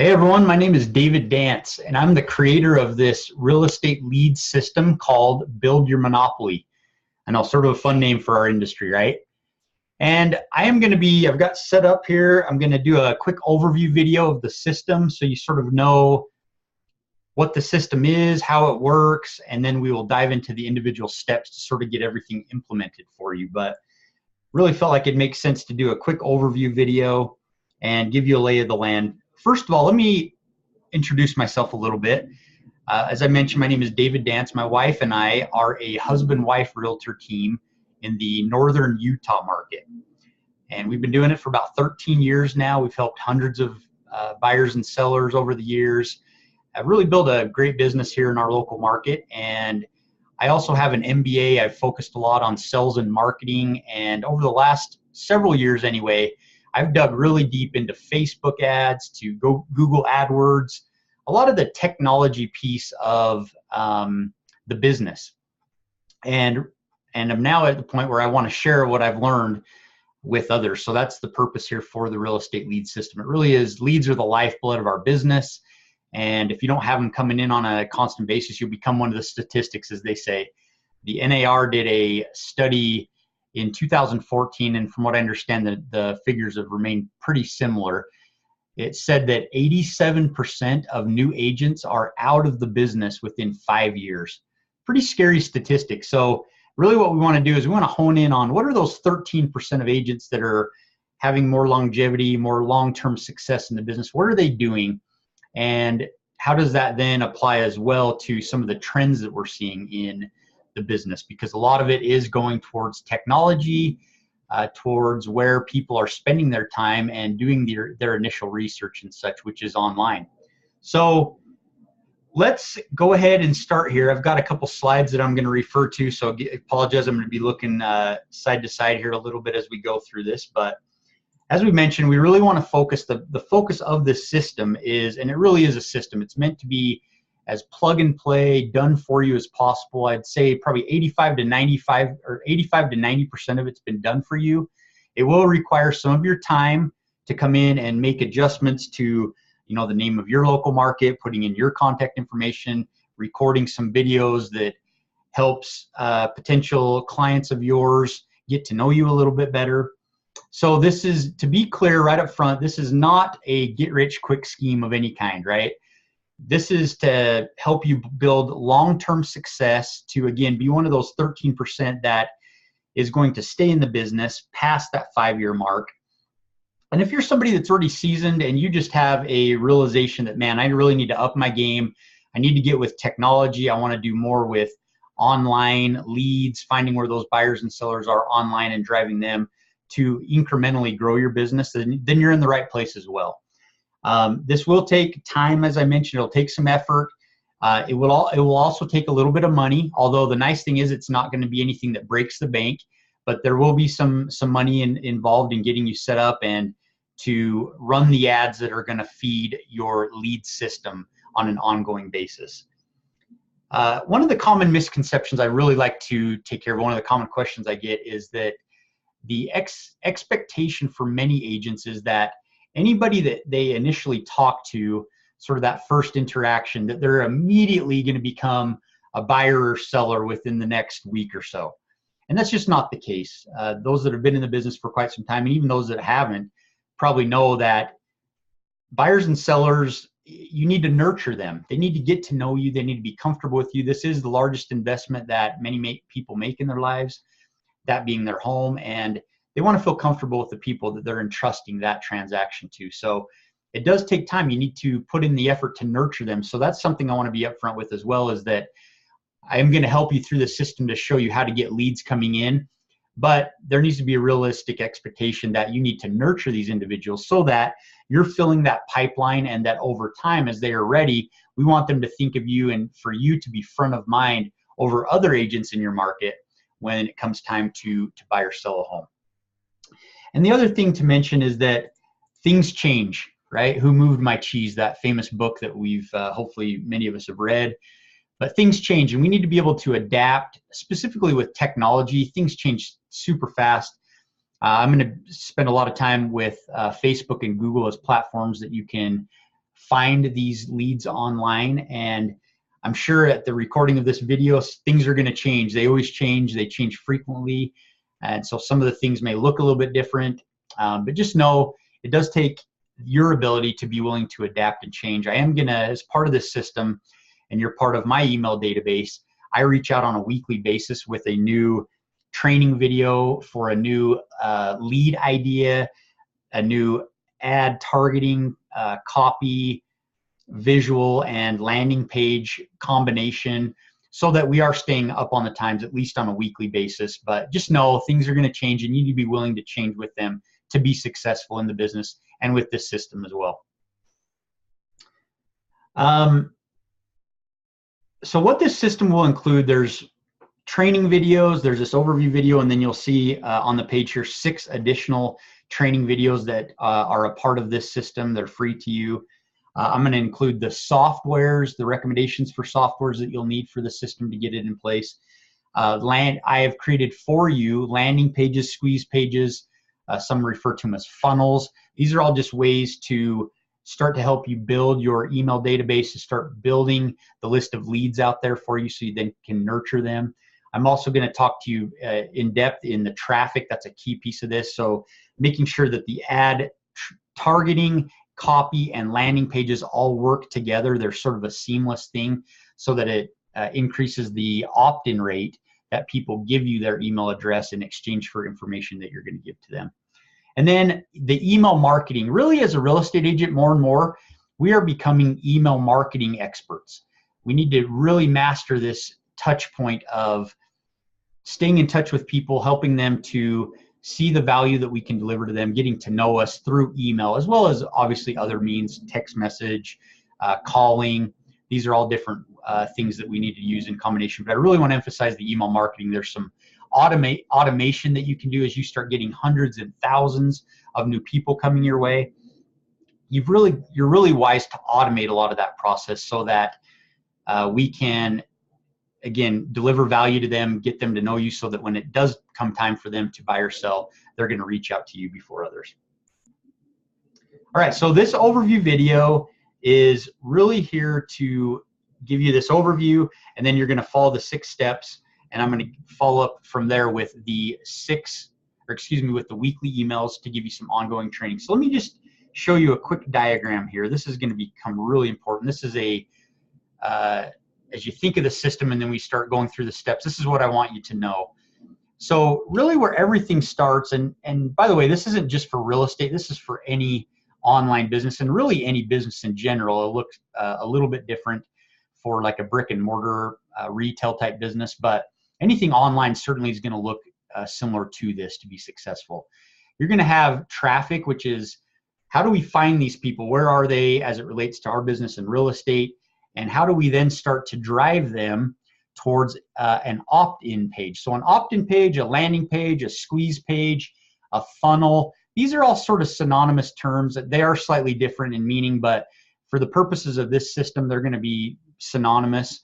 Hey everyone, my name is David Dance, and I'm the creator of this real estate lead system called Build Your Monopoly. I know, sort of a fun name for our industry, right? And I've got set up here, I'm going to do a quick overview video of the system so you sort of know what the system is, how it works, and then we will dive into the individual steps to sort of get everything implemented for you. But really felt like it makes sense to do a quick overview video and give you a lay of the land. First of all, let me introduce myself a little bit. As I mentioned, my name is David Dance. My wife and I are a husband-wife realtor team in the northern Utah market. And we've been doing it for about 13 years now. We've helped hundreds of buyers and sellers over the years. I've really built a great business here in our local market. And I also have an MBA. I've focused a lot on sales and marketing. And over the last several years anyway, I've dug really deep into Facebook ads, to Google AdWords, a lot of the technology piece of the business. And I'm now at the point where I want to share what I've learned with others. So that's the purpose here for the real estate lead system. It really is, leads are the lifeblood of our business. And if you don't have them coming in on a constant basis, you'll become one of the statistics, as they say. The NAR did a study in 2014, and from what I understand, the figures have remained pretty similar. It said that 87% of new agents are out of the business within 5 years. Pretty scary statistics. So really what we want to do is we want to hone in on what are those 13% of agents that are having more longevity, more long-term success in the business. What are they doing? And how does that then apply as well to some of the trends that we're seeing in the business? Because a lot of it is going towards technology, towards where people are spending their time and doing their initial research and such, which is online. So let's go ahead and start here. I've got a couple slides that I'm going to refer to, so I apologize. I'm going to be looking side to side here a little bit as we go through this. But as we mentioned, we really want to focus, the focus of this system is, and it really is a system, it's meant to be as plug and play, done for you as possible. I'd say probably 85 to 90% of it's been done for you. It will require some of your time to come in and make adjustments to, the name of your local market, putting in your contact information, recording some videos that helps potential clients of yours get to know you a little bit better. So this is, to be clear right up front, this is not a get-rich-quick scheme of any kind, right? This is to help you build long-term success to, again, be one of those 13% that is going to stay in the business past that 5-year mark. And if you're somebody that's already seasoned and you just have a realization that, man, I really need to up my game, I need to get with technology, I want to do more with online leads, finding where those buyers and sellers are online and driving them to incrementally grow your business, then you're in the right place as well. This will take time, as I mentioned. It'll take some effort. It will also take a little bit of money, although the nice thing is it's not going to be anything that breaks the bank, but there will be some money involved in getting you set up and to run the ads that are going to feed your lead system on an ongoing basis. One of the common misconceptions I really like to take care of, one of the common questions I get is that the expectation for many agents is that anybody that they initially talk to, sort of that first interaction, that they're immediately going to become a buyer or seller within the next week or so. And that's just not the case. Those that have been in the business for quite some time, and even those that haven't, probably know that buyers and sellers, you need to nurture them. They need to get to know you. They need to be comfortable with you. This is the largest investment that many people make in their lives, that being their home, and they want to feel comfortable with the people that they're entrusting that transaction to. So it does take time. You need to put in the effort to nurture them. So that's something I want to be upfront with as well, is that I am going to help you through the system to show you how to get leads coming in, but there needs to be a realistic expectation that you need to nurture these individuals so that you're filling that pipeline, and that over time, as they are ready, we want them to think of you and for you to be front of mind over other agents in your market when it comes time to buy or sell a home. And the other thing to mention is that things change, right? Who Moved My Cheese, that famous book that we've hopefully many of us have read. But things change, and we need to be able to adapt, specifically with technology. Things change super fast. I'm going to spend a lot of time with Facebook and Google as platforms that you can find these leads online. And I'm sure at the recording of this video, things are going to change. They always change. They change frequently. And so some of the things may look a little bit different, but just know it does take your ability to be willing to adapt and change. I am going to, as part of this system, and you're part of my email database, I reach out on a weekly basis with a new training video for a new lead idea, a new ad targeting, copy, visual, and landing page combination, so that we are staying up on the times, at least on a weekly basis. But just know things are going to change, and you need to be willing to change with them to be successful in the business and with this system as well. So what this system will include, there's training videos, there's this overview video, and then you'll see on the page here 6 additional training videos that are a part of this system. They're free to you. I'm going to include the softwares, the recommendations for softwares that you'll need for the system to get it in place. I have created for you landing pages, squeeze pages, some refer to them as funnels. These are all just ways to start to help you build your email database, to start building the list of leads out there for you so you then can nurture them. I'm also going to talk to you in depth in the traffic. That's a key piece of this. So making sure that the ad targeting, copy, and landing pages all work together. They're sort of a seamless thing so that it increases the opt-in rate that people give you their email address in exchange for information that you're going to give to them. And then the email marketing. Really, as a real estate agent, more and more, we are becoming email marketing experts. We need to really master this touch point of staying in touch with people, helping them to see the value that we can deliver to them, getting to know us through email, as well as obviously other means, text message, calling. These are all different things that we need to use in combination. But I really want to emphasize the email marketing. There's some automation that you can do as you start getting hundreds and thousands of new people coming your way. You're really wise to automate a lot of that process so that we can, again, deliver value to them, get them to know you, so that when it does come time for them to buy or sell, they're going to reach out to you before others. All right, so this overview video is really here to give you this overview, and then you're going to follow the 6 steps, and I'm going to follow up from there with the with the weekly emails to give you some ongoing training. So let me just show you a quick diagram here. This is going to become really important. This is a as you think of the system and then we start going through the steps, this is what I want you to know. So really where everything starts, and by the way, this isn't just for real estate, this is for any online business and really any business in general. It looks a little bit different for like a brick and mortar retail type business, but anything online certainly is going to look similar to this to be successful. You're going to have traffic, which is how do we find these people? Where are they as it relates to our business and real estate? And how do we then start to drive them towards an opt-in page? So an opt-in page, a landing page, a squeeze page, a funnel, these are all sort of synonymous terms. They are slightly different in meaning, but for the purposes of this system, they're going to be synonymous.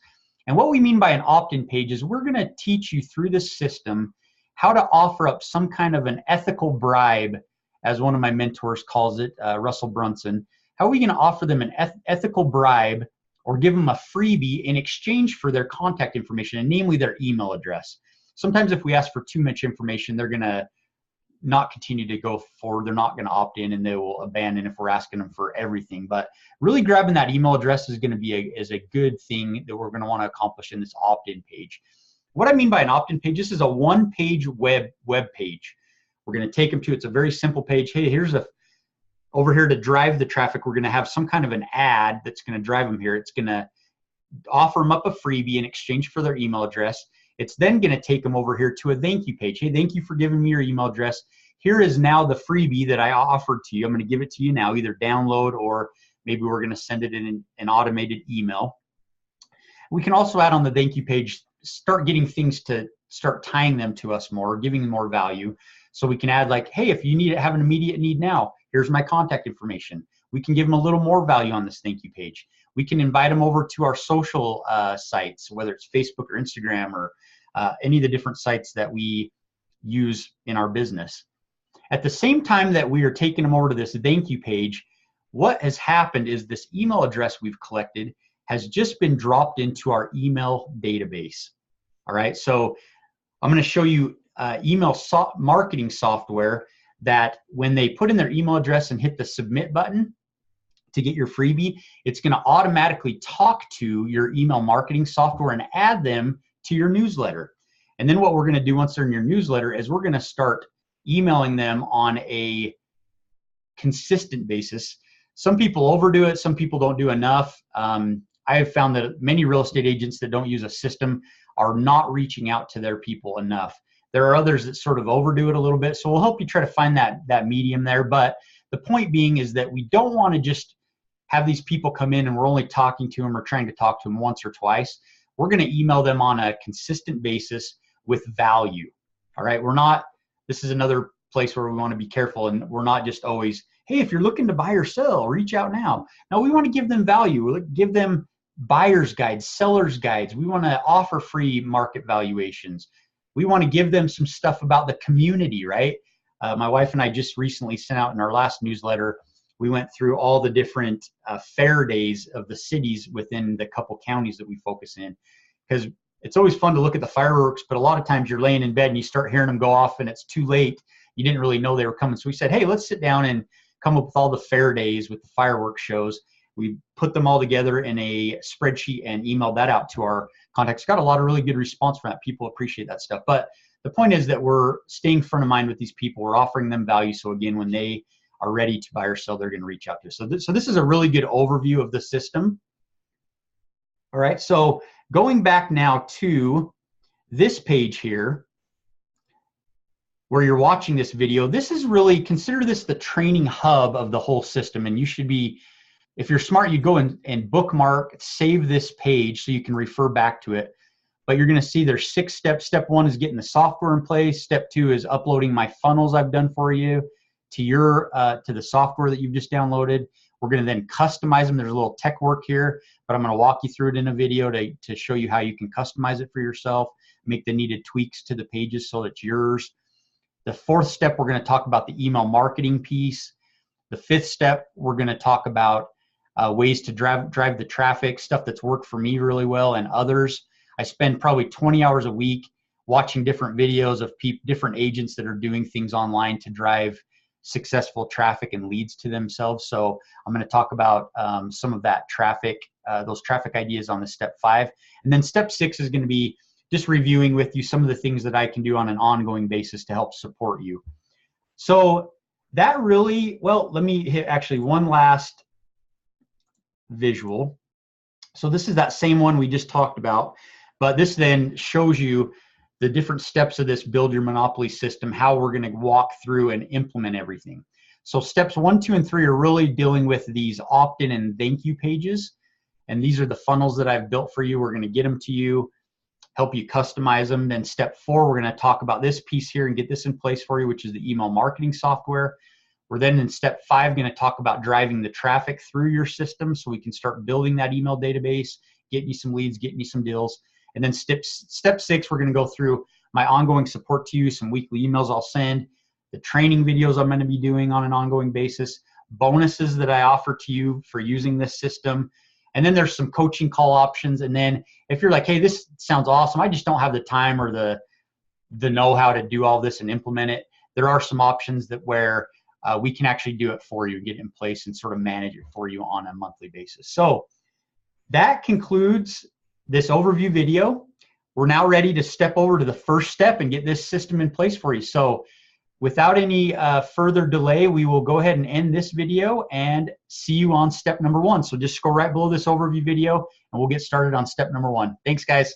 And what we mean by an opt-in page is we're going to teach you through this system how to offer up some kind of an ethical bribe, as one of my mentors calls it, Russell Brunson. How are we going to offer them an ethical bribe or give them a freebie in exchange for their contact information, and namely their email address? Sometimes if we ask for too much information, they're going to not continue to go forward. They're not going to opt in, and they will abandon if we're asking them for everything. But really grabbing that email address is going to be a good thing that we're going to want to accomplish in this opt-in page. What I mean by an opt-in page, this is a one-page web page. We're going to take them to, it's a very simple page. Hey, here's over here to drive the traffic, we're going to have some kind of an ad that's going to drive them here. It's going to offer them up a freebie in exchange for their email address. It's then going to take them over here to a thank you page. Hey, thank you for giving me your email address. Here is now the freebie that I offered to you. I'm going to give it to you now, either download or maybe we're going to send it in an automated email. We can also add on the thank you page, start getting things to start tying them to us more, giving them more value. So we can add like, hey, if you have an immediate need now, here's my contact information. We can give them a little more value on this thank you page. We can invite them over to our social sites, whether it's Facebook or Instagram or any of the different sites that we use in our business. At the same time that we are taking them over to this thank you page, what has happened is this email address we've collected has just been dropped into our email database. All right, so I'm going to show you marketing software that when they put in their email address and hit the submit button to get your freebie, it's going to automatically talk to your email marketing software and add them to your newsletter. And then what we're going to do once they're in your newsletter is we're going to start emailing them on a consistent basis. Some people overdo it, some people don't do enough. I have found that many real estate agents that don't use a system are not reaching out to their people enough. There are others that sort of overdo it a little bit, so we'll help you try to find that medium there. But the point being is that we don't want to just have these people come in and we're only talking to them or trying to talk to them once or twice. We're going to email them on a consistent basis with value. All right, this is another place where we want to be careful, and we're not just always, hey, if you're looking to buy or sell, reach out now. No, we want to give them value. We'll give them buyer's guides, seller's guides. We want to offer free market valuations. We want to give them some stuff about the community, right? My wife and I just recently sent out in our last newsletter, we went through all the different fair days of the cities within the couple counties that we focus in. Because it's always fun to look at the fireworks, but a lot of times you're laying in bed and you start hearing them go off and it's too late. You didn't really know they were coming. So we said, hey, let's sit down and come up with all the fair days with the fireworks shows. We put them all together in a spreadsheet and emailed that out to our contacts. Got a lot of really good response from that. People appreciate that stuff. But the point is that we're staying front of mind with these people. We're offering them value. So again, when they are ready to buy or sell, they're going to reach out to us. So this is a really good overview of the system. All right, so going back now to this page here, where you're watching this video, this is really, consider this the training hub of the whole system. And you should be, if you're smart, you go and bookmark, save this page so you can refer back to it. But you're going to see there's 6 steps. Step 1 is getting the software in place. Step 2 is uploading my funnels I've done for you to the software that you've just downloaded. We're going to then customize them. There's a little tech work here, but I'm going to walk you through it in a video to show you how you can customize it for yourself, make the needed tweaks to the pages so it's yours. The 4th step, we're going to talk about the email marketing piece. The 5th step, we're going to talk about ways to drive the traffic, stuff that's worked for me really well and others. I spend probably 20 hours a week watching different videos of different agents that are doing things online to drive successful traffic and leads to themselves. So I'm going to talk about some of that traffic, those traffic ideas on the step 5. And then step 6 is going to be just reviewing with you some of the things that I can do on an ongoing basis to help support you. So that really, well, let me hit actually one last visual. So this is that same one we just talked about, but this then shows you the different steps of this Build Your Monopoly system, how we're going to walk through and implement everything. So steps 1, 2, and 3 are really dealing with these opt-in and thank you pages. And these are the funnels that I've built for you. We're going to get them to you, help you customize them. Then step 4, we're going to talk about this piece here and get this in place for you, which is the email marketing software. We're then in step 5 going to talk about driving the traffic through your system so we can start building that email database, getting you some leads, getting you some deals. And then step 6, we're going to go through my ongoing support to you, some weekly emails I'll send, the training videos I'm going to be doing on an ongoing basis, bonuses that I offer to you for using this system. And then there's some coaching call options. And then if you're like, hey, this sounds awesome, I just don't have the time or the know-how to do all this and implement it, there are some options that where we can actually do it for you, get it in place and sort of manage it for you on a monthly basis. So that concludes this overview video. We're now ready to step over to the first step and get this system in place for you. So without any further delay, we will go ahead and end this video and see you on step number 1. So just go right below this overview video and we'll get started on step number 1. Thanks, guys.